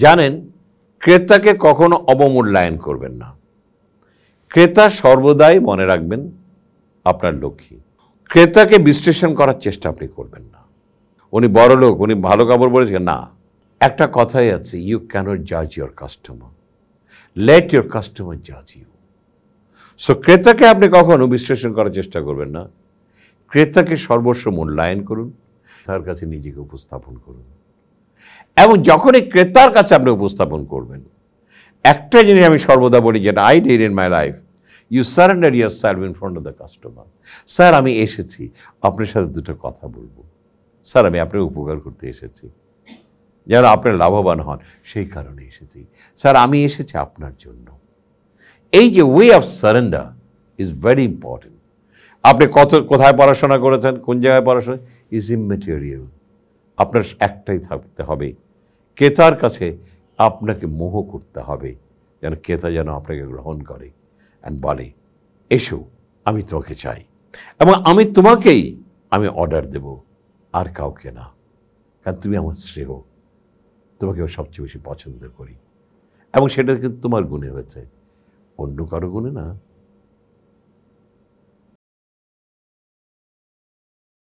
জানেন, ক্রেতাকে কখনো অবমূল্যায়ন করবেন না। ক্রেতা সর্বদাই মনে রাখবেন আপনার লক্ষ্মী। ক্রেতাকে বিশ্লেষণ করার চেষ্টা আপনি করবেন না। উনি বড় লোক, উনি ভালো কাপড় পরেছেন, না। একটা কথাই আছে, ইউ ক্যানট জাজ your customer, let your customer জাজ ইউ। সো ক্রেতাকে আপনি কখনো বিশ্লেষণ করার চেষ্টা করবেন না। ক্রেতাকে সর্বস্ব মূল্যায়ন করুন, তার কাছে নিজেকে উপস্থাপন করুন। এবং যখন এই ক্রেতার কাছে আপনি উপস্থাপন করবেন, একটা জিনিস আমি সর্বদা বলি, যেটা I did in my life, you surrender yourself in front of the customer. Sir, আমি এসেছি আপনার সাথে দুটো কথা বলবো। স্যার, আমি আপনার উপকার করতে এসেছি, যেন আপনার লাভবান হন, সেই কারণে এসেছি। স্যার, আমি এসেছি আপনার জন্য। এই যে way of surrender is very important. আপনি কোথায় পড়াশোনা করেছেন, কোন জায়গায় পড়াশোনা, ইজ ইমম্যাটেরিয়াল। আপনার একটাই থাকতে হবে, ক্রেতার কাছে আপনাকে মোহ করতে হবে, যেন ক্রেতা যেন আপনাকে গ্রহণ করে অ্যান্ড বলে, এসো, আমি তোমাকে চাই এবং আমি তোমাকেই অর্ডার দেব, আর কাউকে না। কারণ তুমি আমার শ্রেয়, তোমাকে সবচেয়ে বেশি পছন্দ করি এবং সেটা কিন্তু তোমার গুণে হয়েছে, অন্য কারো গুণে না।